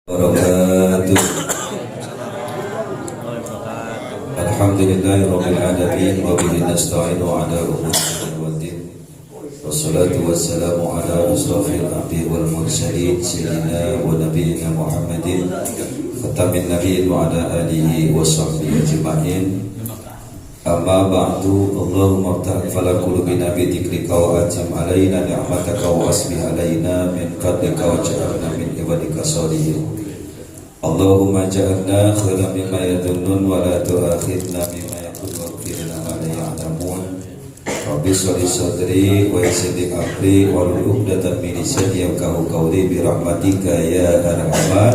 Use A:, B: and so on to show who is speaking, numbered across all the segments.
A: Wabarakatuh. Alhamdulillahirabbil alamin wa bihi nasta'inu ala umuri waddin. Wassalatu wassalamu ala asrofil anbiya'i wal mursalin sayyidina wa nabiyyina Muhammadin khatamin nabiyyin wa ala alihi wa sahbihi ajma'in. Amma ba'du, Allahumma ftah fala qulubina bi dzikrika wa atim alaina ni'mataka wa asbih alaina min fadlika wa ja'alna min ibadika sholihin. Allahumma ja'alna khairan mimma yadunnun wa la tu'akhidna bima yaqulun waghfir lana ma la ya'lamun. Rabbi sholli sadri wa yassir li amri wahlul 'uqdatam min lisani yafqahu qawli bi rahmatika ya arhamar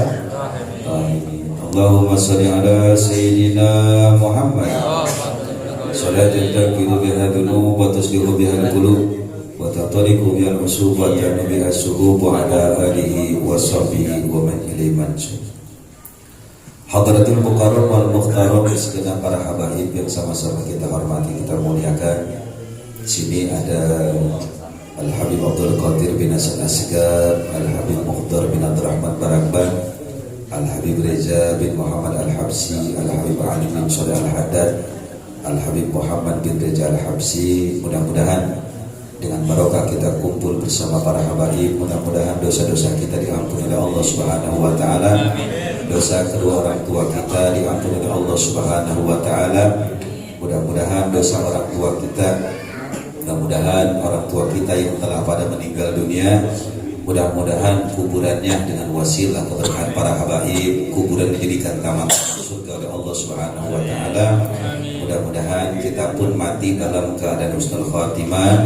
A: rahimin. Allahumma sholli ala sayyidina Muhammad salatan taqilu biha dhunub wa taslihu biha al-qulub wa tatariqu biha al-usub wa ta'nu biha as-suhub wa ala alihi wa sahbihi wa man ilaihi mansub. Hadratul Mukarram wal Mukhtaram, segenap para habaib yang sama-sama kita hormati, kita muliakan. Sini ada Al-Habib Abdul Qadir bin Hasan Asgar, Al-Habib Mukhtar bin Abdurrahman Barakban, Al-Habib Reza bin Muhammad Al-Habsi, Al-Habib Ali bin Shalih Al-Haddad, Al-Habib Muhammad bin Reza Al-Habsi. Mudah-mudahan dengan barokah kita kumpul bersama para habaib, mudah-mudahan dosa-dosa kita diampuni oleh Allah Subhanahu wa taala. Dosa kedua orang tua kita diampuni oleh Allah Subhanahu wa taala. Mudah-mudahan dosa orang tua kita, mudah-mudahan orang tua kita yang telah pada meninggal dunia, mudah-mudahan kuburannya dengan wasilah keberkahan para habaib, kuburan dijadikan taman surga oleh Allah Subhanahu wa taala. Mudah-mudahan kita pun mati dalam keadaan husnul khatimah.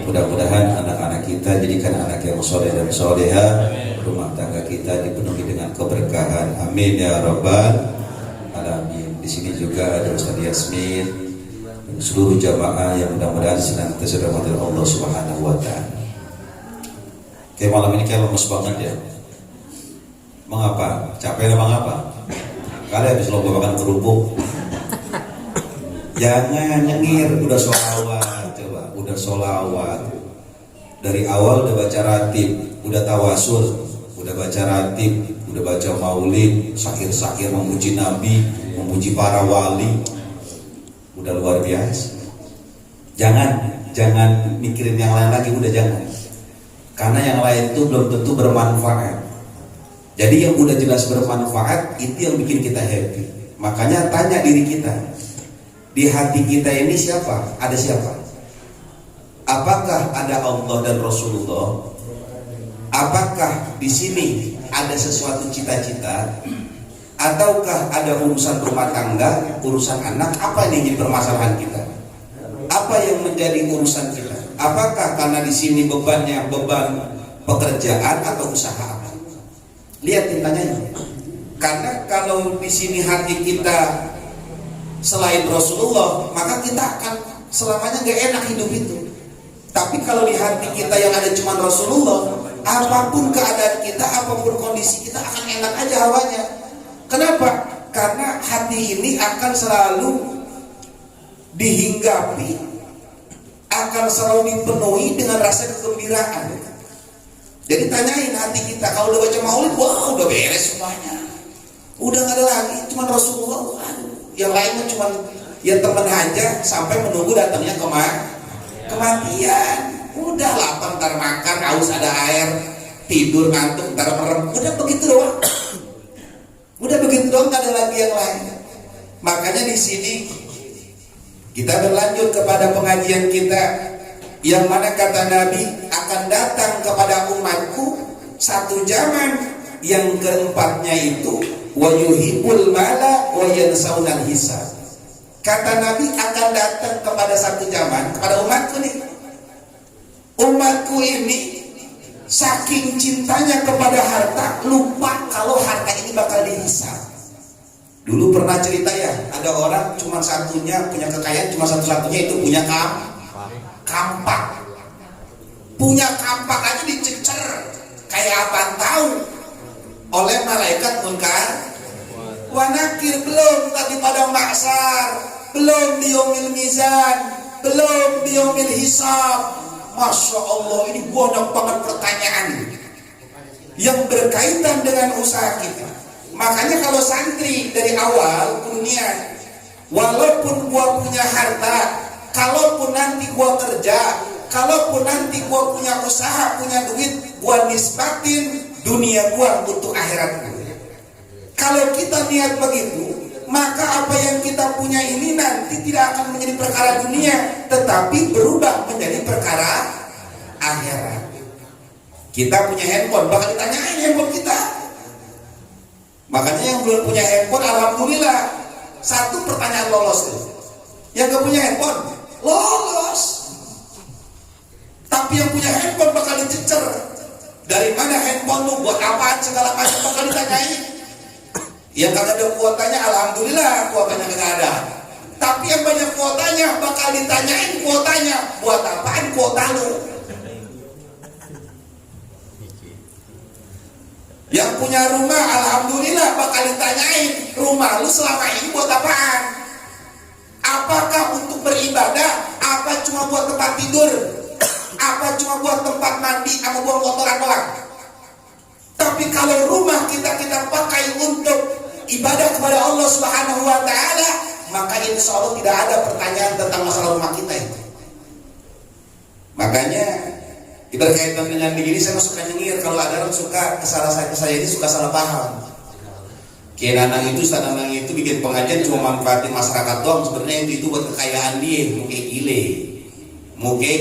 A: Mudah-mudahan anak-anak kita jadikan anak yang soleh dan soleha. Rumah tangga kita dipenuhi dengan keberkahan. Amin ya rabbal alamin. Di sini juga ada Ustaz Yasmin dan seluruh jamaah yang mudah-mudahan senantiasa dirahmati Allah Subhanahu wa taala. Kayak malam ini kayak lemes banget ya. Mengapa? Capek emang apa? Kalian habis lomba makan kerupuk. Jangan nyengir, udah sholawat, coba, udah sholawat. Dari awal udah baca ratib, udah tawasul, udah baca ratib, udah baca maulid, syair-syair memuji Nabi, memuji para wali, udah luar biasa. Jangan mikirin yang lain lagi, udah jangan. Karena yang lain itu belum tentu bermanfaat. Jadi yang udah jelas bermanfaat itu yang bikin kita happy. Makanya tanya diri kita, di hati kita ini siapa? Ada siapa? Apakah ada Allah dan Rasulullah? Apakah di sini ada sesuatu cita-cita? Ataukah ada urusan rumah tangga, urusan anak? Apa yang jadi permasalahan kita? Apa yang menjadi urusan kita? Apakah karena di sini bebannya beban pekerjaan atau usaha apa? Lihat tintanya. Karena kalau di sini hati kita selain Rasulullah, maka kita akan selamanya gak enak hidup itu. Tapi kalau di hati kita yang ada cuma Rasulullah, apapun keadaan kita, apapun kondisi kita akan enak aja hawanya. Kenapa? Karena hati ini akan selalu dihinggapi, akan selalu dipenuhi dengan rasa kegembiraan. Jadi tanyain hati kita, kalau udah baca maulid, wah udah beres semuanya, udah gak ada lagi, cuma Rasulullah. Yang lainnya cuma ya teman aja sampai menunggu datangnya kematian. Udah lapar ntar makan, haus ada air, tidur ngantuk ntar merem. Udah begitu doang. Udah begitu doang, gak ada lagi yang lain. Makanya di sini kita berlanjut kepada pengajian kita yang mana kata Nabi akan datang kepada umatku satu zaman yang keempatnya itu wa yuhibbul mala wa yansawna hisab. Kata Nabi akan datang kepada satu zaman kepada umatku nih. Umatku ini saking cintanya kepada harta lupa kalau harta ini bakal dihisab. Dulu pernah cerita ya, ada orang cuma satunya punya kekayaan, cuma satu-satunya itu punya kampak. Punya kampak aja dicecer kayak apa tahu oleh malaikat munkar wa nakir. Belum tadi pada mahsyar, belum di yaumil mizan, belum di yaumil hisab. Masya Allah, ini banyak banget pertanyaan.
B: yang berkaitan dengan usaha kita. Makanya kalau santri dari awal dunia, walaupun gua punya harta, kalaupun nanti gua kerja, kalaupun nanti gua punya usaha, punya duit, gua nisbatin dunia gua untuk akhirat gua. Kalau kita niat begitu, maka apa yang kita punya ini nanti tidak akan menjadi perkara dunia, tetapi berubah menjadi perkara akhirat. Kita punya handphone, bakal ditanyain handphone kita. Makanya yang belum punya handphone, alhamdulillah, satu pertanyaan lolos tuh. Yang gak punya handphone, lolos. Tapi yang punya handphone bakal dicecer. Dari mana handphone lu, buat apaan, segala macam bakal ditanyain. Yang kagak ada kuotanya, alhamdulillah kuotanya kagak ada. Tapi yang banyak kuotanya bakal ditanyain kuotanya, buat apaan kuota lu. Yang punya rumah, alhamdulillah bakal ditanyain, rumah lu selama ini buat apaan? Apakah untuk beribadah? Apa cuma buat tempat tidur? Apa cuma buat tempat mandi sama buang kotoran doang? Tapi kalau rumah kita pakai untuk ibadah kepada Allah Subhanahu wa taala, maka insya Allah tidak ada pertanyaan tentang masalah rumah kita itu. Makanya berkaitan dengan begini, saya suka nyengir kalau ada orang suka saya ini suka salah paham. Kayak Nanang itu bikin pengajian cuma manfaatin masyarakat doang, sebenarnya itu buat kekayaan dia, mungkin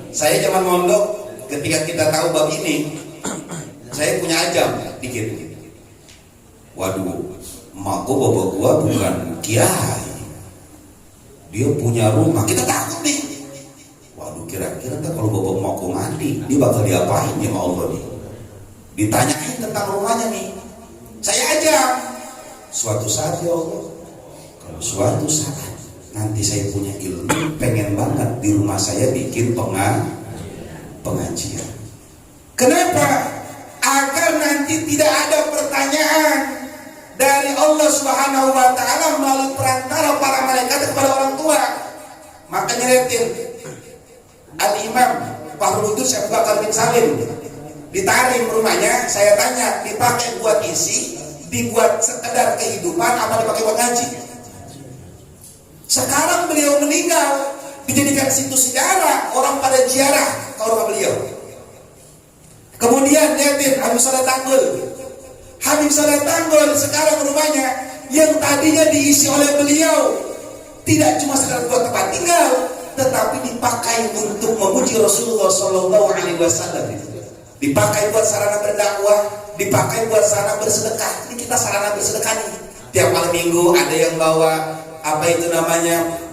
B: saya zaman mondok ketika kita tahu bab ini, saya punya ajam dikit. Waduh, emak gua bapak gua bukan kiai, dia punya rumah, kita takut nih. Waduh, kira-kira kalau bapak mau mati, dia bakal diapain ya sama Allah nih? Ditanyain tentang rumahnya nih. Saya ajak, suatu saat ya Allah, kalau suatu saat nanti saya punya ilmu, pengen banget di rumah saya bikin pengajian. Kenapa? Agar nanti tidak ada pertanyaan dari Allah Subhanahu wa taala melalui perantara para malaikat kepada orang tua. Maka nyeretin Al-Imam Fahrul Qudus Syekh Bakar bin Salim ditarik rumahnya, saya tanya, dipakai buat isi, dibuat sekedar kehidupan, apa dipakai buat ngaji? Sekarang beliau meninggal, dijadikan situs sejarah, orang pada ziarah ke rumah beliau. Kemudian lihatin Habib Saleh Tanggul sekarang rumahnya yang tadinya diisi oleh beliau tidak cuma sekedar buat tempat tinggal, tetapi dipakai untuk memuji Rasulullah Shallallahu Alaihi Wasallam. Dipakai buat sarana berdakwah, dipakai buat sarana bersedekah. Ini kita sarana bersedekah nih. Tiap malam minggu ada yang bawa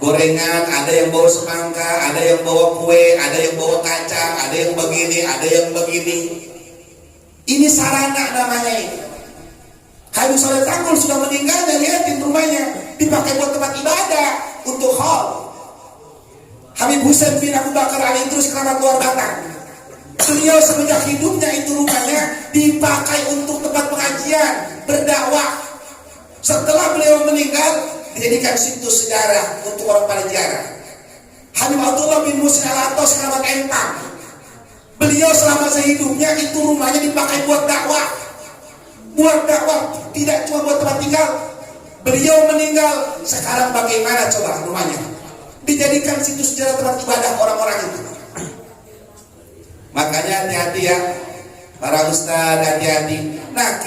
B: gorengan, ada yang bawa semangka, ada yang bawa kue, ada yang bawa kacang, ada yang begini, ada yang begini. Ini sarana namanya ini. Habib Saleh Tanggul sudah meninggalnya, lihatin rumahnya dipakai buat tempat ibadah untuk hall. Habib Husain bin Abu Bakar Ali terus keramat luar batang. Beliau semenjak hidupnya itu rumahnya dipakai untuk tempat pengajian, berdakwah. Setelah beliau meninggal, dijadikan situs sejarah untuk orang pada ziarah. Habib Abdullah bin Musin Al-Atos keramat Empang. Beliau selama sehidupnya itu rumahnya dipakai buat dakwah. Buat dakwah, tidak cuma buat tempat tinggal. Beliau meninggal, sekarang bagaimana coba rumahnya? Dijadikan situs sejarah tempat ibadah orang-orang itu. Makanya hati-hati ya para ustadz, hati-hati. Nah,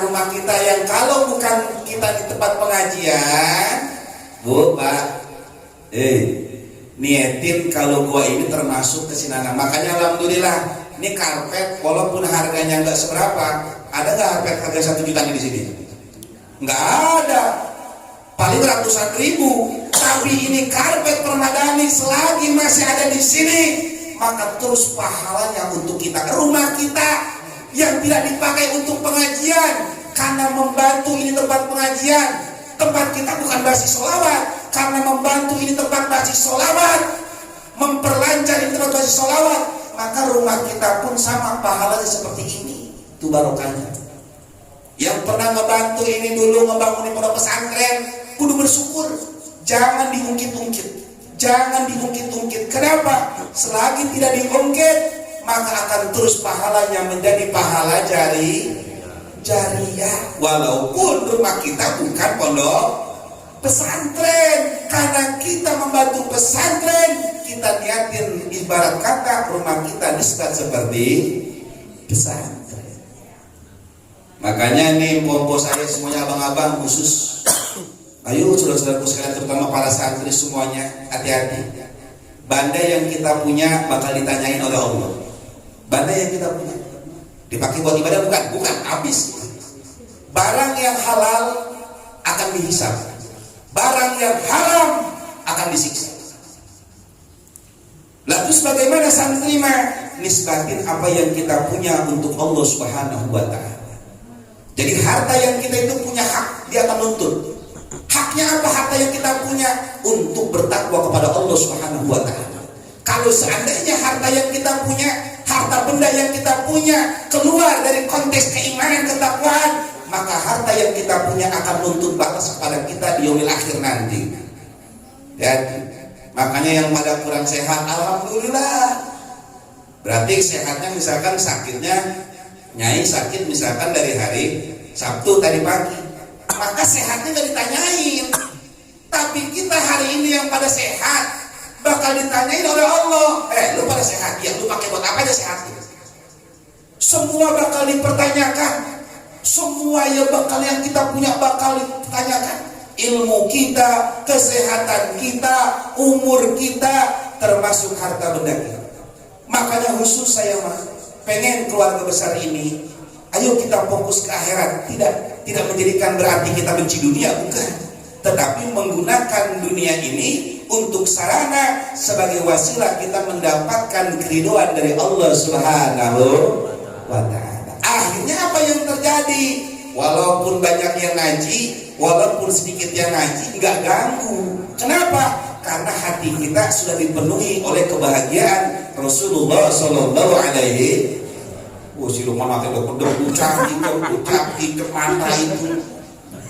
B: rumah kita yang kalau bukan kita di tempat pengajian, Bu, Pak, niatin kalau gua ini termasuk kesinangan. Makanya alhamdulillah, ini karpet walaupun harganya nggak seberapa, ada nggak karpet harga 1 juta di sini? Nggak ada, paling ratusan ribu. Tapi ini karpet permadani selagi masih ada di sini, maka terus pahalanya untuk kita. Rumah kita yang tidak dipakai untuk pengajian, karena membantu ini tempat pengajian. Tempat kita bukan basis sholawat, karena membantu ini tempat basis sholawat, memperlancar ini tempat basis sholawat, maka rumah kita pun sama pahalanya seperti ini. Itu barokahnya. Yang pernah ngebantu ini dulu ngebangunin pondok pesantren, kudu bersyukur. Jangan diungkit-ungkit. Jangan diungkit-ungkit. Kenapa? Selagi tidak diungkit, maka akan terus pahalanya menjadi pahala jariah. Walaupun rumah kita bukan pondok pesantren, karena kita membantu pesantren, kita niatin ibarat kata rumah kita nisbat seperti pesantren. Makanya nih pompo saya semuanya abang-abang khusus, ayo saudara-saudaraku sekalian, terutama para santri semuanya, hati-hati. Bandai yang kita punya bakal ditanyain oleh Allah. Bandai yang kita punya dipakai buat ibadah bukan habis. Barang yang halal akan dihisab, barang yang haram akan disiksa. Lalu bagaimana santri nisbatin apa yang kita punya untuk Allah Subhanahu wa ta'ala. Jadi harta yang kita itu punya hak, dia akan nuntut. Haknya apa harta yang kita punya? Untuk bertakwa kepada Allah Subhanahu wa ta'ala. Kalau seandainya harta yang kita punya, harta benda yang kita punya keluar dari konteks keimanan ketakwaan, maka harta yang kita punya akan nuntut batas kepada kita di yaumil akhir nanti. Dan makanya yang pada kurang sehat, alhamdulillah. Berarti sehatnya misalkan sakitnya, Nyai sakit misalkan dari hari Sabtu tadi pagi, maka sehatnya gak ditanyain. Tapi kita hari ini yang pada sehat bakal ditanyain oleh Allah. Lu pada sehat? Ya, lu pakai buat apa aja sehat? Semua bakal dipertanyakan. Semua yang kita punya bakal ditanyakan. Ilmu kita, kesehatan kita, umur kita, termasuk harta benda kita. Makanya khusus saya pengen keluarga besar ini, ayo kita fokus ke akhirat. Tidak menjadikan berarti kita benci dunia, bukan. Tetapi menggunakan dunia ini untuk sarana sebagai wasilah kita mendapatkan keridhaan dari Allah Subhanahu wa ta'ala. Akhirnya apa yang terjadi? Walaupun banyak yang ngaji, walaupun sedikit yang ngaji, nggak ganggu. Kenapa? Karena hati kita sudah dipenuhi oleh kebahagiaan Rasulullah Sallallahu Alaihi. Si Lukman mati ucap ke mata itu.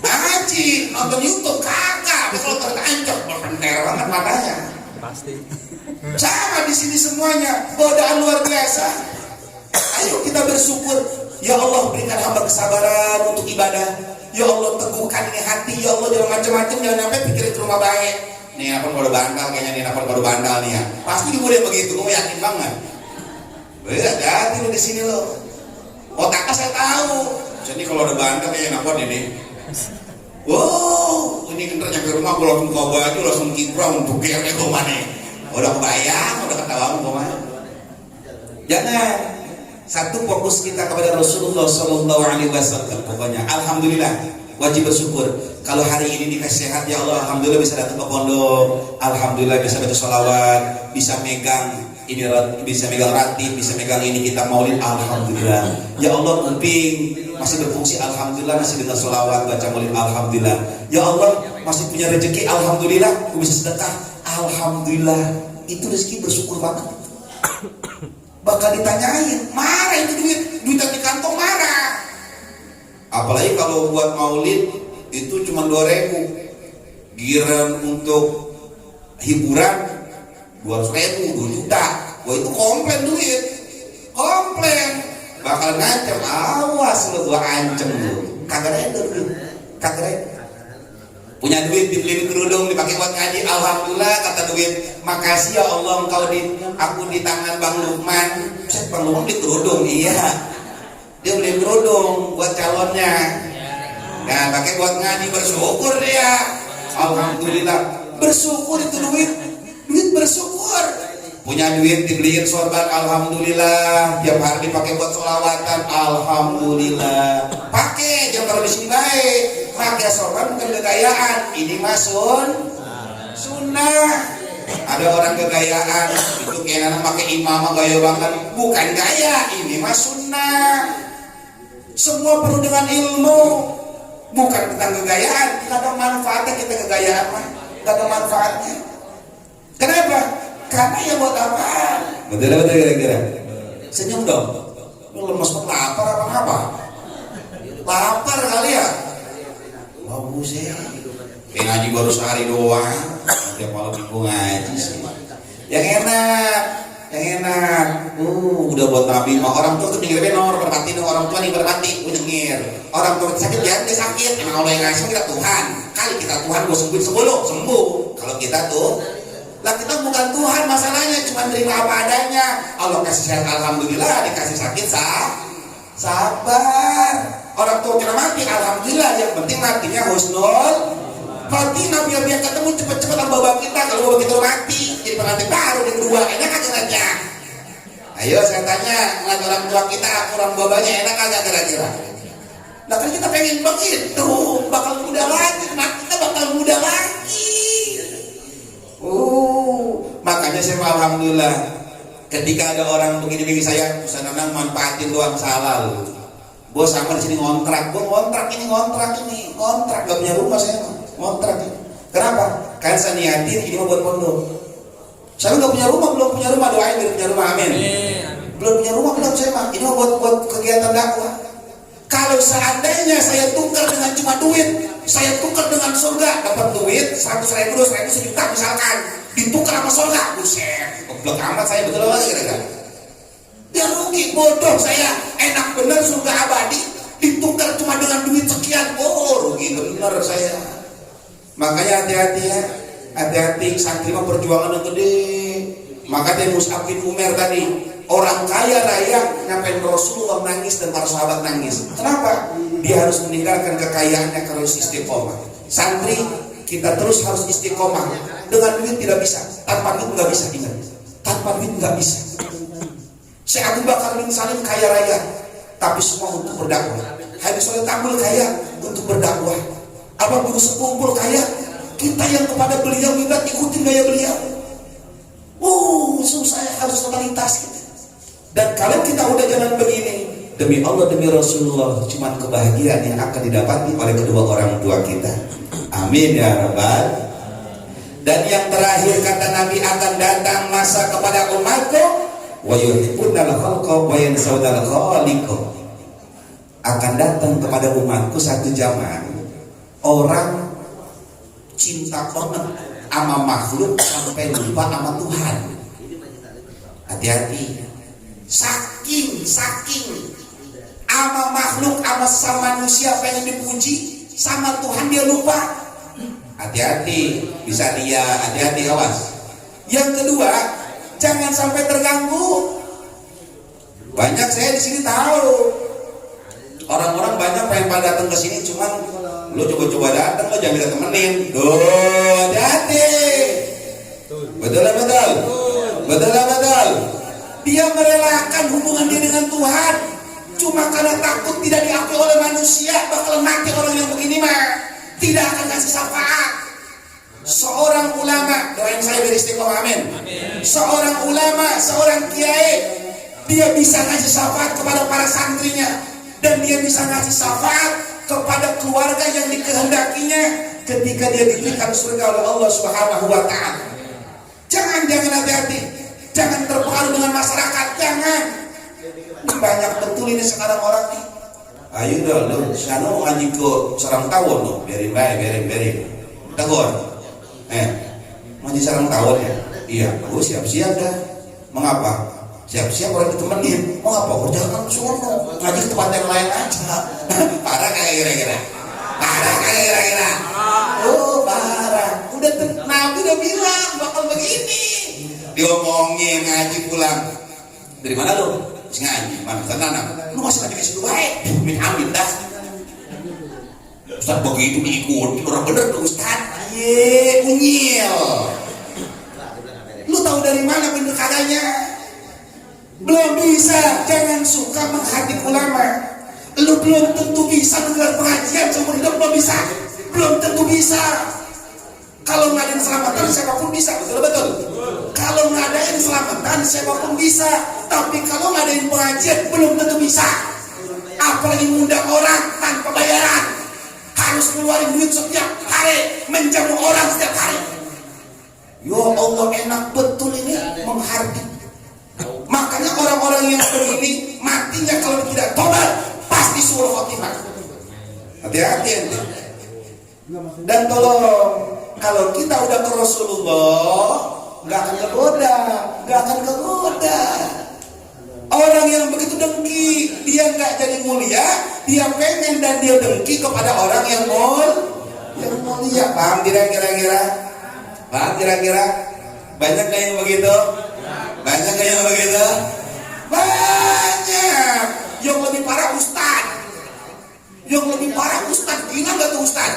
B: Ngaji, nonton YouTube kagak, kalau tertancap berpentel banget matanya. Pasti. Sama di sini semuanya, godaan luar biasa. Ayo kita bersyukur. Ya Allah, berikan hamba kesabaran untuk ibadah. Ya Allah, teguhkan ini hati. Ya Allah, jangan macam-macam, jangan sampai pikirin ke rumah baik. Nih apa baru bandal kayaknya, nih apa baru bandal nih ya. Pasti gue udah begitu, gue yakin banget. Hati lo di sini lo. Otaknya saya tahu. Jadi kalau ada bandel kayaknya napot ini. Wow, ini kentar nyampe rumah gue langsung bawa baju, langsung kiprah untuk GR gue mana. Udah kebayang, udah ketawa gue mana. Jangan. Satu fokus kita kepada Rasulullah Sallallahu Alaihi Wasallam. Pokoknya Alhamdulillah, wajib bersyukur. Kalau hari ini dikasih sehat, ya Allah, Alhamdulillah bisa datang ke pondok, Alhamdulillah bisa baca sholawat, bisa megang ini, bisa megang ratib, bisa megang ini kita maulid, Alhamdulillah. Ya Allah, kuping masih berfungsi, Alhamdulillah, masih dengar sholawat, baca maulid, Alhamdulillah. Ya Allah, masih punya rezeki, Alhamdulillah, aku bisa sedekah, Alhamdulillah. Itu rezeki, bersyukur banget. Bakal ditanyain, marah itu duit di kantong marah. Apalagi kalau buat maulid itu cuma 2.000, giran untuk hiburan 200.000, 2 juta. Wah itu komplain duit, komplain. Bakal ngancem, awas lu, gua ancem lu. Kagak ada duit, kagak ada. Punya duit dibeli kerudung dipakai buat ngaji, Alhamdulillah kata duit. Makasih ya Allah, aku di tangan Bang Lukman. Bang Lukman beli kerudung, iya. Dia beli kerudung buat calonnya. Nah, pakai buat ngaji, bersyukur dia. Alhamdulillah. Bersyukur itu duit bersyukur. Punya duit dibeliin sorban, Alhamdulillah. Tiap hari dipakai buat sholawatan, Alhamdulillah. Pakai, jangan taruh di sini baik. Pakai sorban bukan kegayaan. Ini masun sunnah. Ada orang kegayaan itu kayak anak pakai imamah gaya banget, bukan gaya, ini mah sunnah. Semua penuh dengan ilmu, bukan tentang kegayaan. Tidak ada manfaatnya kita kegayaan mah, tidak ada manfaatnya. Kenapa? Karena ya buat apa? Betul kira-kira. Senyum dong. Lu lemes banget, lapar apa? Lapar kali ya? Bagus ya. Kayak ngaji baru sehari doang, tiap malam minggu ngaji sih. Yang enak, yang enak. Udah buat Nabi mah orang tua tuh nyengir benor, bermati orang tua nih bermati, nyengir. Orang tua sakit ya dia sakit, emang Allah yang ngasih kita Tuhan. Kali kita Tuhan gue sembuh. Kalau kita tuh, lah kita bukan Tuhan masalahnya, cuma terima apa adanya. Allah kasih sehat alhamdulillah, dikasih sakit sabar. Orang tua kena mati alhamdulillah, yang penting matinya husnul khotimah, biar ketemu cepet-cepet sama bapak kita. Kalau bapak kita mati jadi pengantin baru yang kedua, enak aja aja. Ayo saya tanya, ngeliat orang tua kita kurang babanya enak agak kira-kira? Nah kan kita pengen begitu, bakal muda lagi, kita bakal muda lagi. Makanya saya alhamdulillah ketika ada orang begini-begini saya bisa nanang manfaatin doang salah lu. Gue sama di sini ngontrak gak punya rumah saya ngontrak. Kenapa? Kan saya niatin ini mau buat pondok. Saya belum punya rumah, doain biar punya rumah, amin. Belum punya rumah saya mah. Ini mau buat kegiatan dakwah. Kalau seandainya saya tukar dengan cuma duit, saya tukar dengan surga, dapat duit 100.000, 200.000, sejuta misalkan, ditukar sama surga, buset, goblok amat saya, betul lagi kira-kira. Dia rugi, bodoh saya, enak bener surga abadi, ditukar cuma dengan duit sekian, rugi bener saya. Makanya hati-hati, santri mah perjuangan yang gede. Makanya Mus'ab bin Umair tadi, orang kaya raya nyampein Rasulullah nangis dan para sahabat nangis. Kenapa? Dia harus meninggalkan kekayaannya karena harus istiqomah. Santri kita terus harus istiqomah. Dengan duit tidak bisa, tanpa duit nggak bisa, ingat. Tanpa duit nggak bisa. Syekh Abu Bakar bin Salim kaya raya, tapi semua untuk berdakwah. Habib Soleh Tambul kaya untuk berdakwah. Abang Guru Sekumpul kaya, kita yang kepada beliau minta ikutin gaya beliau. Susah harus totalitas kita. Dan kalau kita udah jalan begini, demi Allah demi Rasulullah, cuman kebahagiaan yang akan didapati oleh kedua orang tua kita. Amin ya Rabbal. Dan yang terakhir kata Nabi, akan datang masa kepada umatku, wa yuhibbunal khalqa wa yansawunal khaliqa. Akan datang kepada umatku satu zaman, orang cinta banget sama makhluk sampai lupa sama Tuhan. Hati-hati. Saking sama makhluk sama manusia pengen dipuji, sama Tuhan dia lupa. Hati-hati, bisa dia, hati-hati, awas. Yang kedua, jangan sampai terganggu. Banyak saya di sini tahu orang-orang banyak pengen pada datang ke sini, cuman lo coba-coba datang, lo jangan kita temenin. Hati-hati. Betul. Dia merelakan hubungan dia dengan Tuhan cuma karena takut tidak diakui oleh manusia, bakal mati orang yang begini mah. Tidak akan kasih syafaat. Seorang ulama, doain saya biar istiqomah, amin. Seorang ulama, seorang kiai, dia bisa ngasih syafaat kepada para santrinya, dan dia bisa ngasih syafaat kepada keluarga yang dikehendakinya ketika dia diberikan surga oleh Allah Subhanahu wa Ta'ala. Jangan hati-hati. Jangan terpengaruh dengan masyarakat, jangan. Banyak betul ini sekarang orang nih. Ayo dah, lo sana ngaji ke sarang tawon lo, biarin. Tawon. Ngaji sarang tawon ya. Iya, gue siap-siap dah. Mengapa? Siap-siap orang ditemenin. Mengapa? Kau jangan sono, ngaji ke tempat yang lain aja. Parah kayak kira-kira. Parah. Udah Nabi udah bilang bakal begini. Diomongin ngaji pulang. Dari mana lo? Ngaji. Mana tenang. Lu masih ngaji ke situ baik. Min amin dah. Ustaz begitu diikuti orang bener tuh Ustaz. Unyil. Lu tahu dari mana bener kagaknya? Belum bisa. Jangan suka menghadik ulama. Lu belum tentu bisa menggelar pengajian seumur hidup, belum tentu bisa. Kalau ngadain selamatan siapapun bisa, betul. Kalau ngadain selamatan siapapun bisa, tapi kalau ngadain pengajian belum tentu bisa. Apalagi ngundang orang tanpa bayaran, harus ngeluarin duit setiap hari, menjamu orang setiap hari. Ya Allah, enak betul ini menghardik. Makanya orang-orang yang begini matinya kalau tidak tobat pasti suul khotimah. Hati-hati ente. Dan tolong, kalau kita udah ke Rasulullah, nggak akan tergoda. nggak akan kegoda. Orang yang begitu dengki, dia nggak jadi mulia, dia pengen dan dia dengki kepada orang yang mulia. Paham kira-kira? Paham kira-kira? Banyak nggak yang begitu? Banyak nggak yang begitu? Banyak. Yang lebih parah ustaz. Yang lebih parah ustaz. Gila nggak tuh ustaz?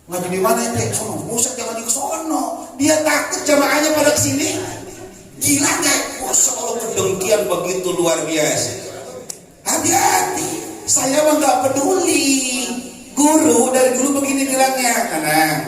B: Ngaji di mana ya? Sono, Ustaz jangan di sono. Dia takut jamaahnya pada kesini. Gila nggak? Kalau kedengkian begitu luar biasa. Hati-hati. Saya mah nggak peduli. Guru dari dulu begini bilangnya, tenang.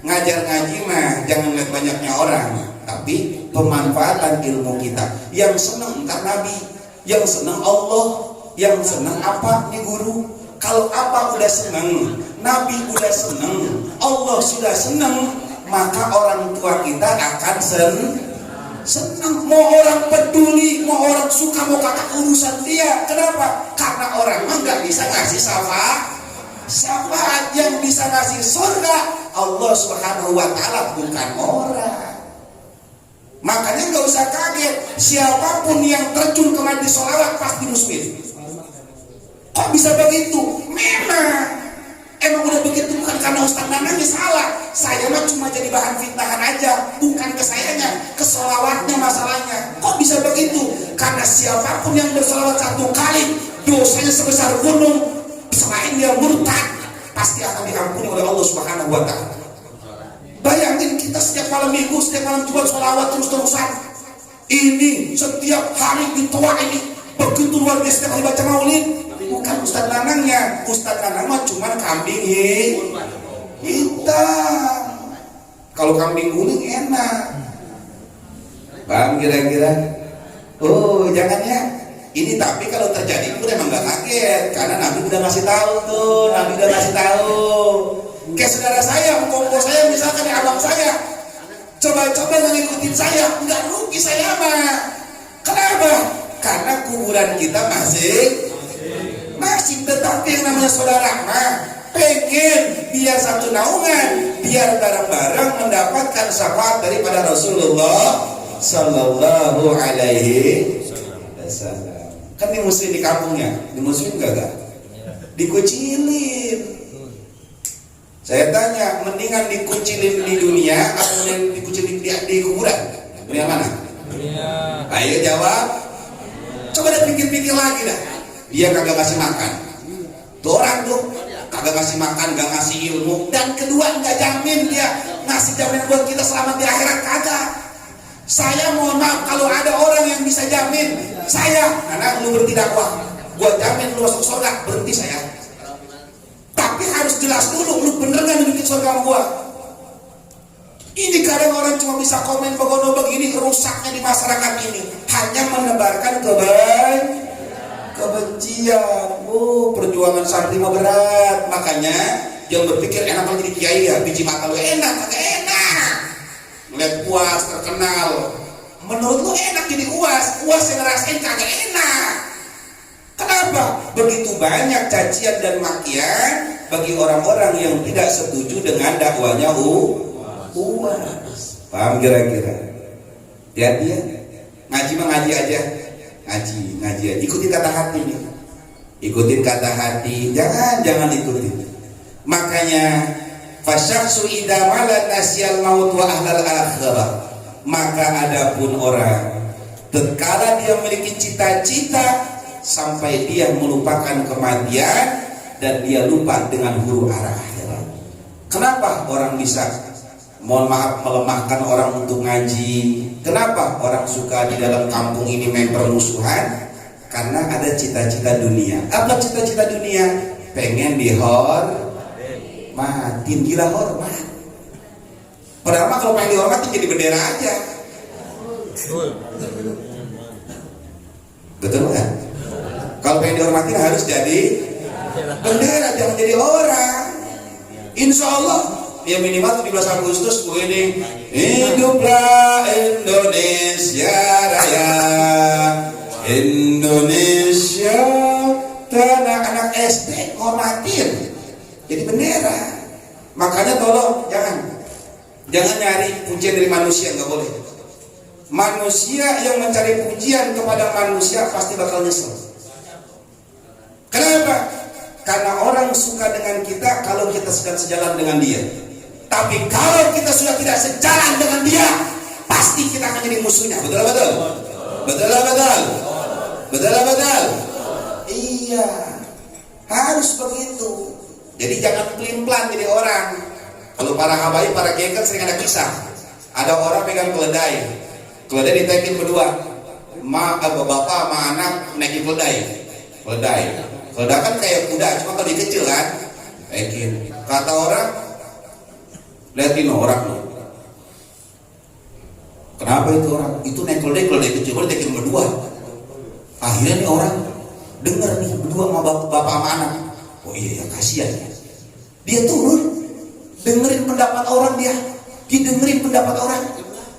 B: Ngajar ngaji mah jangan lihat banyaknya orang, tapi pemanfaatan ilmu kita. Yang senang entar Nabi, yang senang Allah, yang senang apa nih guru. Kalau apa udah senang, Nabi udah senang, Allah sudah senang, maka orang tua kita akan senang. Mau orang peduli, mau orang suka, mau kata urusan dia. Kenapa? Karena orang mah nggak bisa ngasih syafaat. Yang bisa ngasih surga Allah Subhanahu wa Ta'ala, bukan orang. Makanya nggak usah kaget, siapapun yang terjun ke majlis sholawat pasti muslim. Kok bisa begitu? Emang udah begitu, bukan karena Ustaz Nanangnya salah. Saya mah cuma jadi bahan fitnahan aja, bukan ke sayanya, ke sholawatnya masalahnya. Kok bisa begitu? Karena siapapun yang bersolawat 1 kali, dosanya sebesar gunung, selain dia murtad, pasti akan diampuni oleh Allah Subhanahu wa Ta'ala. Bayangin kita setiap malam minggu, setiap malam Jumat sholawat terus-terusan. Ini setiap hari di toa ini begitu luar biasa setiap kali baca maulid. Bukan Ustaz Nanangnya, Ustaz Nanang mah cuma kambing hitam. Kalau kambing guling enak. Paham kira-kira? Oh jangan ya. Ini tapi kalau terjadi pun emang gak kaget, karena Nabi udah ngasih tahu tuh, Nabi udah ngasih tahu. Kayak saudara saya, kongko saya misalkan abang saya, coba-coba ngikutin saya, nggak rugi saya mah. Kenapa? Karena kuburan kita masih, tetapi yang namanya saudara mah pengen biar satu naungan, biar bareng-bareng mendapatkan syafaat daripada Rasulullah Sallallahu Alaihi Wasallam. Kan di muslim di kampungnya, di muslim gak? Dikucilin. Saya tanya, mendingan dikucilin di dunia atau mendingan dikucilin di kuburan? Dunia mana? Ayo jawab. Coba deh pikir-pikir lagi dah. Dia kagak ngasih makan. Tuh orang tuh kagak ngasih makan, gak ngasih ilmu, dan kedua nggak jamin dia ngasih jaminan buat kita selamat di akhirat, kagak. Saya mohon maaf kalau ada orang yang bisa jamin saya, karena lu berdakwah, gua jamin lu masuk surga, berhenti saya. Tapi harus jelas dulu, lu bener gak nunjukin surga sama gua? Ini kadang orang cuma bisa komen begono begini, rusaknya di masyarakat ini hanya menebarkan kebencian. Perjuangan santri mah berat, makanya jangan berpikir enak jadi kiai ya, biji mata lu enak, kagak enak. Ngeliat UAS terkenal, menurut lu enak jadi UAS yang ngerasain kagak enak. Kenapa? Begitu banyak cacian dan makian bagi orang-orang yang tidak setuju dengan dakwanya UAS. Paham kira-kira? Ya dia ngaji mah ngaji aja, ngaji. Ikutin kata hati nih. Ikutin kata hati, jangan ikutin. Makanya fasyaksu idza malat nasyal maut wa ahlal akhirah. Maka adapun orang tatkala dia memiliki cita-cita sampai dia melupakan kematian dan dia lupa dengan huru arah akhirat. Kenapa orang bisa, mohon maaf, melemahkan orang untuk ngaji? Kenapa orang suka di dalam kampung ini main permusuhan? Karena ada cita-cita dunia. Apa cita-cita dunia? Pengen dihormatin, gila hormat. Padahal mah kalau pengen dihormatin jadi bendera aja. Betul kan? Kalau pengen dihormatin harus jadi bendera, jangan jadi orang. Insya Allah ya minimal 17 Agustus begini, hiduplah Indonesia Raya, Indonesia tanah. Anak SD hormatin jadi bendera. Makanya tolong jangan nyari pujian dari manusia, nggak boleh. Manusia yang mencari pujian kepada manusia pasti bakal nyesel. Kenapa? Karena orang suka dengan kita kalau kita sedang sejalan dengan dia. Tapi kalau kita sudah tidak sejalan dengan dia, pasti kita akan jadi musuhnya. Betul betul. Betul betul. Betul betul. Iya. Harus begitu. Jadi jangan pelin-pelan jadi orang. Kalau para habaib, para kiai kan sering ada kisah. Ada orang pegang keledai. Keledai ditaikin berdua. Bapak sama anak naikin keledai. Keledai kan kayak kuda, cuma kalau kecil kan. Naikin. Kata orang, liatin orang loh. Kenapa itu orang? Itu naik keledai kecil, boleh naikin berdua. Akhirnya nih orang dengar nih berdua sama bapak sama anak. Oh iya ya, kasihan ya. Dia turun, dengerin pendapat orang dia. Didengerin pendapat orang.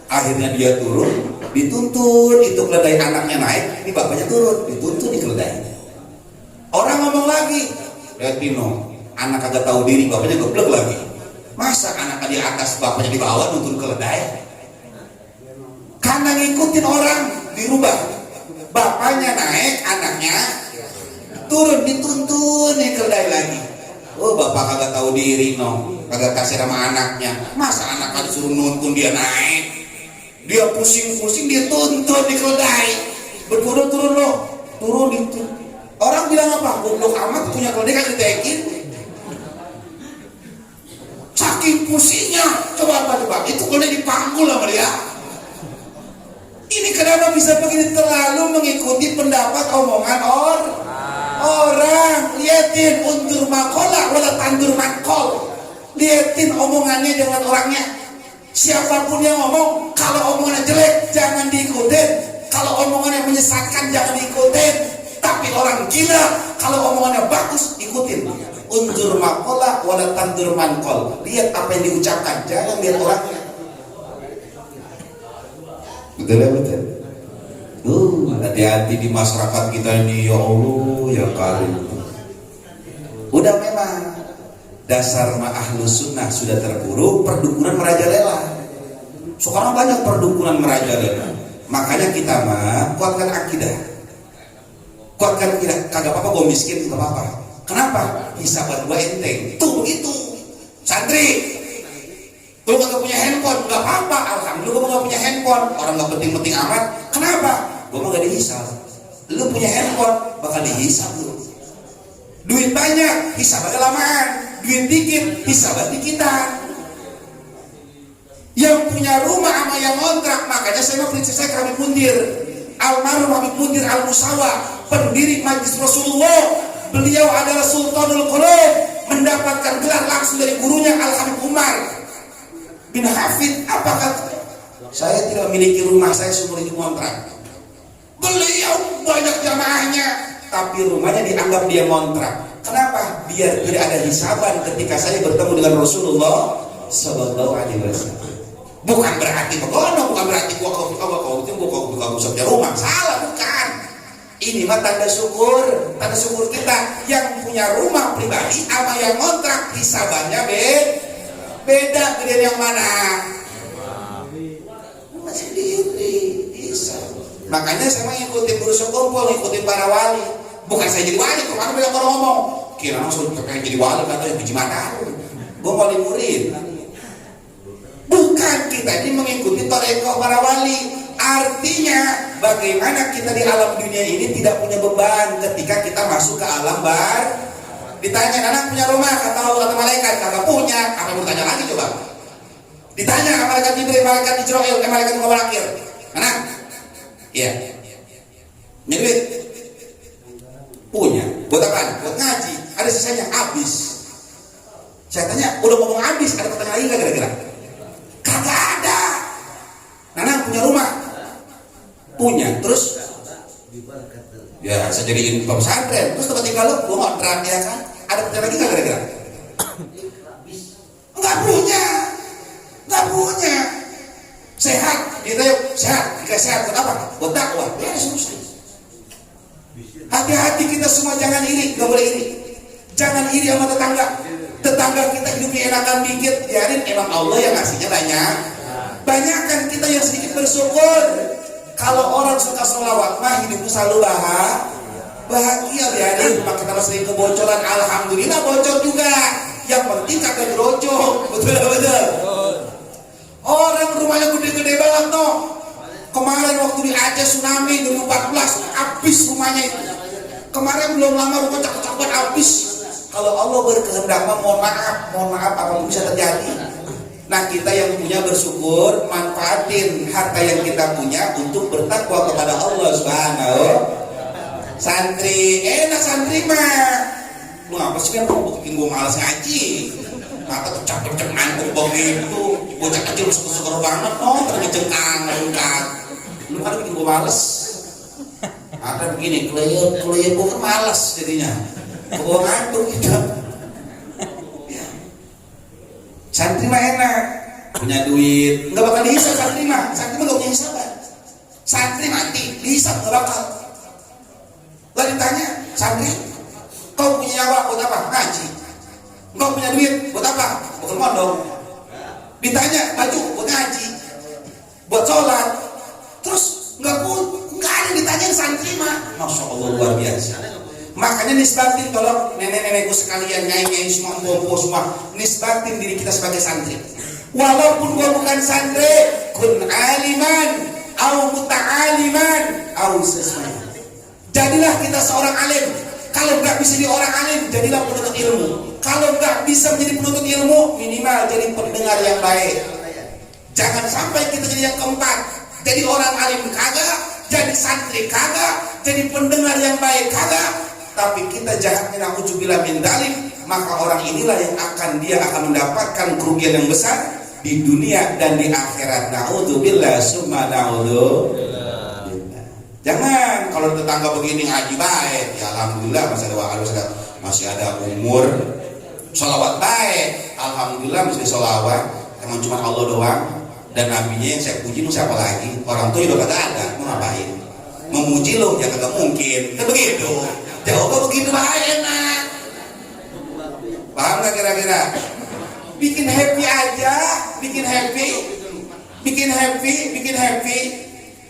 B: Akhirnya dia turun, dituntun, itu keledai anaknya naik, ini bapaknya turun, dituntun di keledai. Orang ngomong lagi, lihat Tino, anak kagak tahu diri, bapaknya geblek lagi. Masa anaknya di atas, bapaknya di bawah, nuntun keledai? Karena ngikutin orang, dirubah. Bapaknya naik, anaknya turun, dituntun di keledai lagi. Oh, bapak kagak tahu diri, no, kagak kasih sama anaknya. Masa anak disuruh nuntun dia naik? Dia pusing-pusing, dia tuntun di keledai. Berturun turun loh, turun itu. Orang bilang apa? Goblok amat punya keledai kan ditaikin. Saking pusingnya, coba. Itu keledai dipanggul sama dia. Ini kenapa bisa begini? Terlalu mengikuti pendapat omongan orang. Liatin undur makola wala tandur makol. Liatin omongannya dengan orangnya. Siapapun yang ngomong, kalau omongannya jelek jangan diikutin, kalau omongannya menyesatkan jangan diikutin. Tapi orang gila, kalau omongannya bagus ikutin. Undur makola wala tandur mankol. Lihat apa yang diucapkan, jangan lihat orangnya. Betul. Hati-hati di masyarakat kita ini, ya Allah ya Karim. Udah memang dasar ahlus sunnah sudah terburuk, perdukunan merajalela. Sekarang banyak perdukunan merajalela. Makanya kita kuatkan akidah. Kagak apa-apa gue miskin, gak apa-apa. Kenapa? Hisabat gue enteng. Tuh begitu. Santri, lu kagak punya handphone, gak apa-apa. Alhamdulillah gue gak punya handphone. Orang gak penting-penting amat. Kenapa? Gue mah gak dihisab. Lu punya handphone, bakal dihisab lu. Duit banyak, hisabatnya lamaan. Duit dikit, hisabat dikitan. Yang punya rumah sama yang ngontrak, makanya saya mau prinsip saya Habib Mundir, almarhum Habib Mundir Al-Musawa, pendiri Majlis Rasulullah. Beliau adalah Sultanul Qulub, mendapatkan gelar langsung dari gurunya Al-Habib Umar bin Hafid. Apakah saya tidak memiliki rumah, saya seumur hidup ngontrak? Beliau banyak jamaahnya, tapi rumahnya dianggap dia ngontrak. Kenapa? Biar tidak ada hisaban ketika saya bertemu dengan Rasulullah Sallallahu Alaihi Wasallam. Bukan berarti begono, bukan berarti gua punya rumah. Salah, bukan. Ini mah tanda syukur kita yang punya rumah pribadi sama yang ngontrak hisabannya beda. Gedean yang mana? Masih hisab. Makanya saya ngikutin guru sekumpul, ngikutin para wali. Bukan saya jadi wali, kemarin banyak orang ngomong, kira langsung pengen jadi wali, katanya biji mata. Gue wali murid. Bukan, kita ini mengikuti thariqah para wali. Artinya bagaimana kita di alam dunia ini tidak punya beban ketika kita masuk ke alam ditanya, anak punya rumah, kata malaikat, kagak punya. Apa yang bertanya lagi coba? Ditanya malaikat Jibril, malaikat Israil, malaikat Muhammad akhir, anak, iya, punya duit? Punya. Buat apaan? Buat ngaji. Ada sisanya, habis. Saya tanya, udah ngomong habis, ada pertanyaan lagi gak kira-kira? Kagak ada. Nana punya rumah? Punya. Terus? Ya, saya jadiin pesantren. Terus tempat tinggal lo, gue ngontrak ya kan? Ada pertanyaan lagi gak kira-kira? Enggak punya. Sehat. Kita yuk, sehat. Jika sehat, kenapa? Buat dakwah. Ya, selesai. Hati-hati kita semua, jangan iri, gak boleh iri. Jangan iri sama tetangga kita hidupnya enakan dikit, biarin, emang Allah yang ngasihnya banyak. Banyakkan kita yang sedikit bersyukur. Kalau orang suka sholawat mah hidupnya selalu bahagia ya. Maka kita sering kebocoran, alhamdulillah bocor juga. Yang penting kagak gerocok. Betul. Orang rumahnya gede-gede banget no. Kemarin waktu di Aceh tsunami 2014 habis rumahnya itu. Kemarin belum lama rumah cakep-cakep habis. Kalau Allah berkehendak mohon maaf apapun bisa terjadi. Nah, kita yang punya bersyukur, manfaatin harta yang kita punya untuk bertakwa kepada Allah Subhanahu. Santri, enak santri mah. Lu apa sih kan bikin gua malas ngaji. Mata kecap-kecap ngantuk begitu. Bocah kecil suka-suka banget terkecengkang lengkap. Lu kan bikin gua males. Ada begini, klien gua kan malas jadinya. Gua ngantuk gitu. Santri mah enak, punya duit, nggak bakal dihisap santri mah gak punya hisapan. Santri mati, dihisap nggak bakal. Lah ditanya, santri, kau punya nyawa buat apa? Ngaji. Kau punya duit buat apa? Buat mondok. Ditanya, baju buat ngaji, buat sholat. Terus nggak ada ditanyain santri mah. Masya Allah luar biasa. Makanya nisbatin, tolong nenek-nenekku sekalian, nyai-nyai semua, empo semua, nisbatin diri kita sebagai santri. Walaupun gua bukan santri, kun aliman, au muta'aliman, au sesuai. Jadilah kita seorang alim. Kalau nggak bisa jadi orang alim, jadilah penuntut ilmu. Kalau nggak bisa menjadi penuntut ilmu, minimal jadi pendengar yang baik. Jangan sampai kita jadi yang keempat, jadi orang alim kagak, jadi santri kagak, jadi pendengar yang baik kagak. Tapi kita jahatnya na'udzubillah min dzalik, maka orang inilah yang dia akan mendapatkan kerugian yang besar di dunia dan di akhirat. Na'udzubillah summa na'udzubillah. Jangan kalau tetangga begini ngaji baik, ya alhamdulillah masih ada umur, sholawat baik, alhamdulillah masih sholawat. Emang cuma Allah doang dan nabinya yang saya puji, siapa lagi? Orang tua juga kagak ada, mau ngapain? Memuji lo ya kagak mungkin, kan begitu. Jawabnya begitu enak. Paham gak kira-kira? Bikin happy aja, bikin happy.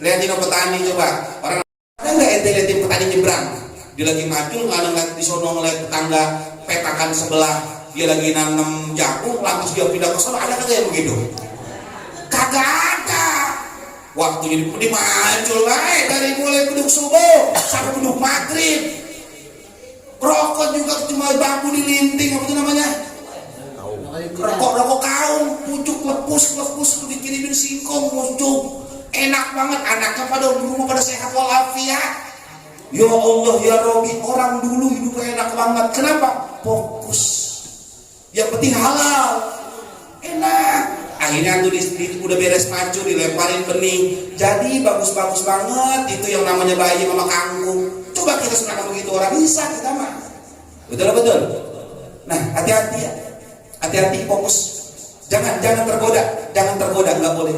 B: Lihatin petani coba. Orang ada nggak ente lihatin petani nyebrang? Dia lagi maju, nggak ngeliat di sono ngeliat tetangga petakan sebelah, dia lagi nanam jagung, lantas dia pindah ke sono, ada kagak yang begitu? Kagak ada. Waktunya di maju dari mulai beduk subuh sampai beduk maghrib. Rokok juga cuma bambu dilinting, apa itu namanya? Rokok kaum, pucuk lepus dikirimin singkong, pucuk. Enak banget, anaknya pada rumah pada sehat walafiat. Ya Allah ya Rabbi, orang dulu hidupnya enak banget. Kenapa? Fokus. Yang penting halal. Enak. Akhirnya tuh udah beres maju, dilemparin benih. Jadi bagus-bagus banget. Itu yang namanya bayi sama kangkung. Coba kita senang begitu orang bisa kita mah. Betul. Nah, hati-hati fokus. Jangan tergoda, nggak boleh.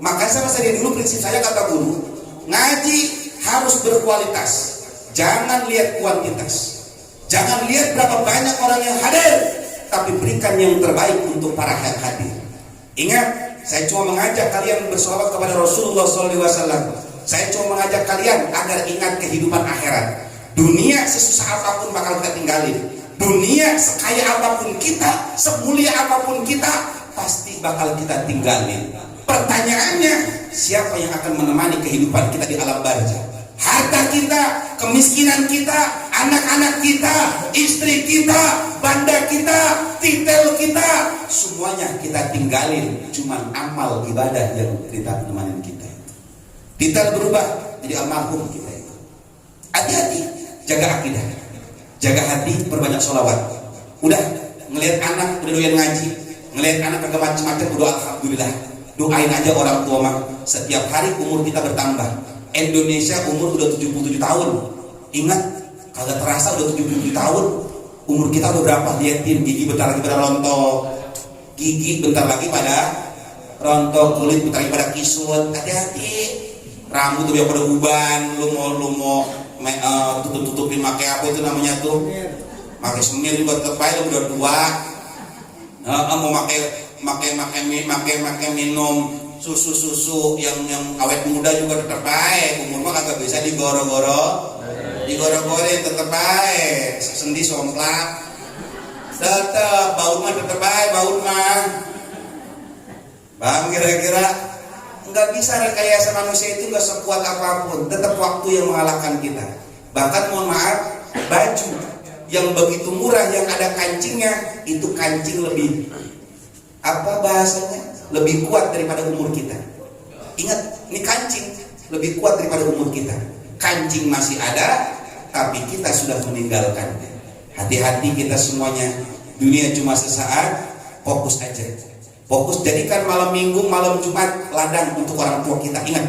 B: Makanya saya dulu prinsip saya kata guru, ngaji harus berkualitas. Jangan lihat kuantitas. Jangan lihat berapa banyak orang yang hadir, tapi berikan yang terbaik untuk para yang hadir. Ingat, saya cuma mengajak kalian bersolawat kepada Rasulullah SAW. Saya cuma mengajak kalian agar ingat kehidupan akhirat. Dunia sesusah apapun bakal kita tinggalin. Dunia sekaya apapun kita, semulia apapun kita, pasti bakal kita tinggalin. Pertanyaannya, siapa yang akan menemani kehidupan kita di alam barzah? Harta kita, kemiskinan kita, anak-anak kita, istri kita, banda kita, titel kita, semuanya kita tinggalin. Cuman amal ibadah yang kita menemani kita. Titel berubah jadi almarhum kita itu. Hati-hati, jaga akidah, jaga hati, perbanyak sholawat. Udah ngelihat anak udah doyan ngaji, ngelihat anak kagak macam-macam, berdoa alhamdulillah. Doain aja orang tua mah. Setiap hari umur kita bertambah. Indonesia umur udah 77 tahun. Ingat, kagak terasa udah 77 tahun. Umur kita udah berapa? Lihatin, gigi bentar lagi pada rontok, gigi bentar lagi pada rontok, kulit bentar lagi pada kisut. Hati-hati. Rambut udah pada uban. Lu mau tutupin pakai apa itu namanya tuh? Pakai semir juga tetap aja udah tua. Mau pakai minum susu yang awet muda juga tetap baik, umur mah kagak bisa digoreng tetap baik, sendi somplak tetap, bau mah tetap baik, bau mah bang kira-kira nggak bisa rekayasa manusia itu nggak sekuat apapun, tetap waktu yang mengalahkan kita. Bahkan mohon maaf, baju yang begitu murah yang ada kancingnya itu kancing lebih apa bahasanya, lebih kuat daripada umur kita. Ingat, ini kancing lebih kuat daripada umur kita. Kancing masih ada, tapi kita sudah meninggalkannya. Hati-hati kita semuanya, dunia cuma sesaat, fokus aja. Fokus, jadikan malam minggu, malam Jumat ladang untuk orang tua kita. Ingat,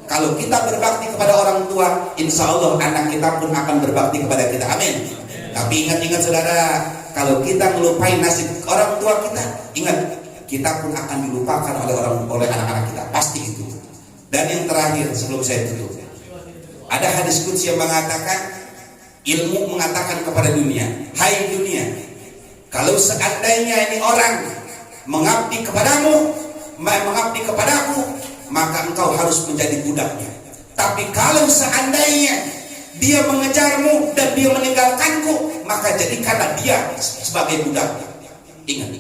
B: kalau kita berbakti kepada orang tua, insya Allah anak kita pun akan berbakti kepada kita. Amin. Tapi ingat-ingat saudara, kalau kita melupain nasib orang tua kita, ingat, kita pun akan dilupakan oleh anak-anak kita. Pasti itu. Dan yang terakhir sebelum saya tutup, ada hadis qudsi yang mengatakan, ilmu mengatakan kepada dunia, hai dunia, kalau seandainya ini orang mengabdi kepadamu, mengabdi kepadaku, maka engkau harus menjadi budaknya. Tapi kalau seandainya dia mengejarmu dan dia meninggalkanku, maka jadikanlah dia sebagai budaknya. Ingat,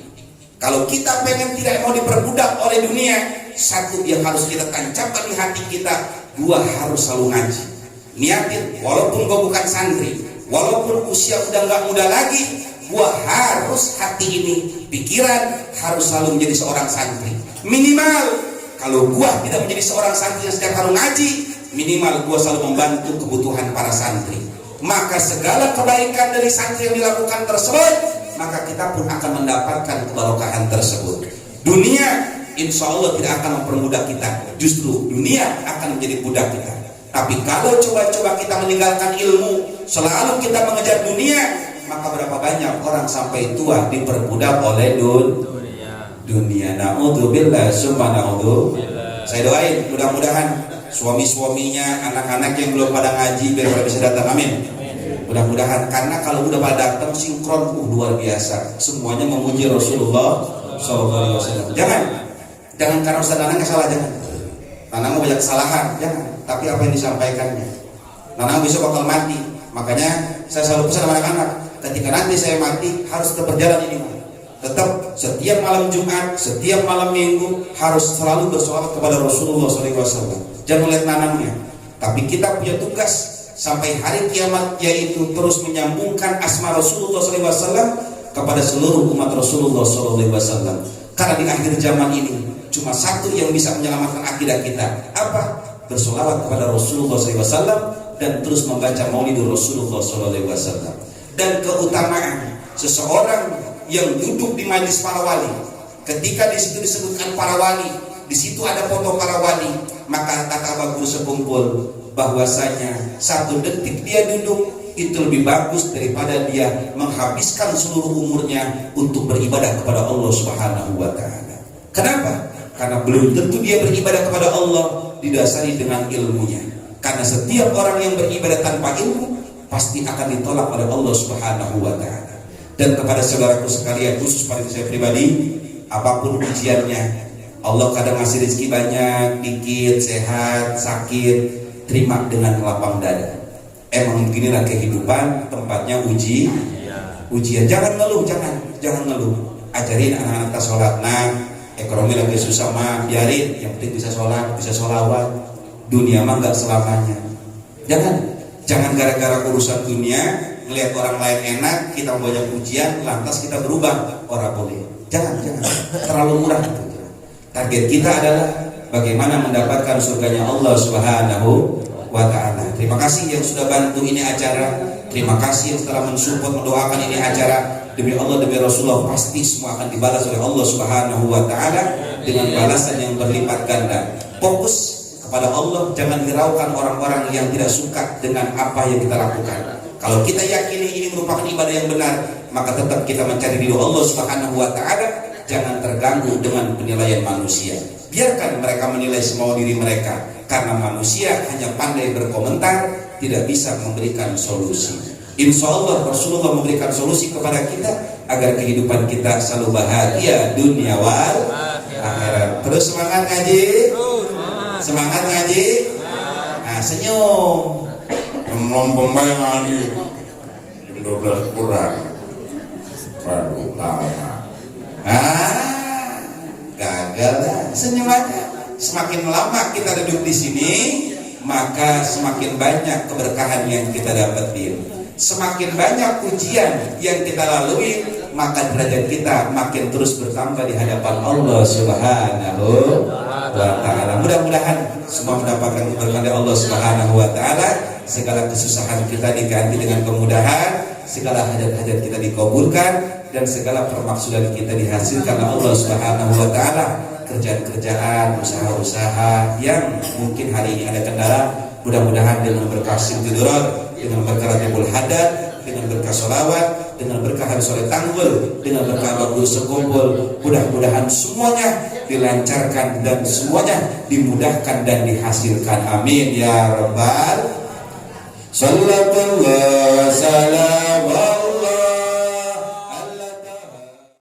B: kalau kita pengen tidak mau diperbudak oleh dunia, satu yang harus kita tancapkan di hati kita, dua harus selalu ngaji. Niatin, walaupun gue bukan santri, walaupun usia udah nggak muda lagi, gua harus hati ini, pikiran harus selalu menjadi seorang santri. Minimal kalau gua tidak menjadi seorang santri yang setiap hari ngaji, minimal gua selalu membantu kebutuhan para santri. Maka segala kebaikan dari santri yang dilakukan tersebut, maka kita pun akan mendapatkan keberkahan tersebut. Dunia insya Allah tidak akan mempermudah kita, justru dunia akan menjadi budak kita. Tapi kalau coba-coba kita meninggalkan ilmu, selalu kita mengejar dunia, maka berapa banyak orang sampai tua diperbudak oleh dunia. Naudzubillah, summa naudzubillah. Saya doain mudah-mudahan suami-suaminya, anak-anak yang belum pada ngaji biar pada bisa datang. Amin. Mudah-mudahan, karena kalau udah pada datang sinkron luar biasa. Semuanya memuji Rasulullah SAW. Jangan karena Ustaz Nanang salah, jangan. Nanang mau banyak kesalahan, jangan. Tapi apa yang disampaikannya, Nanang bisa bakal mati. Makanya saya selalu pesan sama anak-anak, ketika nanti saya mati harus tetap berjalan ini. Tetap setiap malam Jumat, setiap malam Minggu harus selalu bersolawat kepada Rasulullah SAW. Jangan lihat nanangnya, tapi kita punya tugas sampai hari kiamat, yaitu terus menyambungkan asma Rasulullah SAW kepada seluruh umat Rasulullah SAW. Karena di akhir zaman ini cuma satu yang bisa menyelamatkan akidah kita. Apa? Bersolawat kepada Rasulullah SAW dan terus membaca Maulidur Rasulullah SAW. Dan keutamaan seseorang yang duduk di majlis para wali, ketika di situ disebutkan para wali, di situ ada foto para wali, maka kata Abah Guru Sepungkul bahwasanya 1 detik dia duduk itu lebih bagus daripada dia menghabiskan seluruh umurnya untuk beribadah kepada Allah Subhanahu wa taala. Kenapa? Karena belum tentu dia beribadah kepada Allah didasari dengan ilmunya. Karena setiap orang yang beribadah tanpa ilmu pasti akan ditolak oleh Allah Subhanahu wa taala. Dan kepada saudaraku sekalian, khusus pada saya pribadi, apapun ujiannya, Allah kadang ngasih rezeki banyak, dikit, sehat, sakit, terima dengan lapang dada. Emang beginilah kehidupan, tempatnya ujian. Jangan ngeluh, jangan ngeluh. Ajarin anak-anak kita sholat. Nah, ekonomi lagi susah mah, biarin. Yang penting bisa sholat, bisa sholawat. Dunia mah nggak selamanya. Jangan gara-gara urusan dunia, ngelihat orang lain enak, kita banyak ujian, lantas kita berubah. Orang boleh. Jangan. Terlalu murah itu. Target kita adalah bagaimana mendapatkan surganya Allah Subhanahu wa ta'ala. Terima kasih yang sudah bantu ini acara. Terima kasih yang telah mensupport, mendoakan ini acara. Demi Allah, demi Rasulullah, pasti semua akan dibalas oleh Allah Subhanahu wa ta'ala dengan balasan yang berlipat ganda. Fokus kepada Allah, jangan hiraukan orang-orang yang tidak suka dengan apa yang kita lakukan. Kalau kita yakini ini merupakan ibadah yang benar, maka tetap kita mencari ridho Allah Subhanahu wa ta'ala. Jangan terganggu dengan penilaian manusia. Biarkan mereka menilai semua diri mereka, karena manusia hanya pandai berkomentar, tidak bisa memberikan solusi. Insya Allah Rasulullah memberikan solusi kepada kita agar kehidupan kita selalu bahagia dunia wal akhirat. Terus semangat ngaji. Semangat ngaji. Nah, senyum.
C: Ngomong pemain ngaji. Jam 12 kurang. Waduh, lama.
B: Gagal dah. Senyum aja. Semakin lama kita duduk di sini, maka semakin banyak keberkahan yang kita dapetin. Semakin banyak ujian yang kita lalui, maka derajat kita makin terus bertambah di hadapan Allah Subhanahu wa ta'ala. Mudah-mudahan semua mendapatkan keberkahan dari Allah Subhanahu wa ta'ala. Segala kesusahan kita diganti dengan kemudahan, segala hajat-hajat kita dikabulkan, dan segala permaksudan kita dihasilkan oleh Allah Subhanahu wa ta'ala. Kerjaan-kerjaan, usaha-usaha yang mungkin hari ini ada kendala, mudah-mudahan dengan berkah Simtidurar, dengan berkah Ratibul Hadad, dengan berkah sholawat, dengan berkah hari sore tanggul, dengan berkah waktu sekumpul, mudah-mudahan semuanya dilancarkan dan semuanya dimudahkan dan dihasilkan. Amin ya rabbal. Sallallahu alaihi wasallam.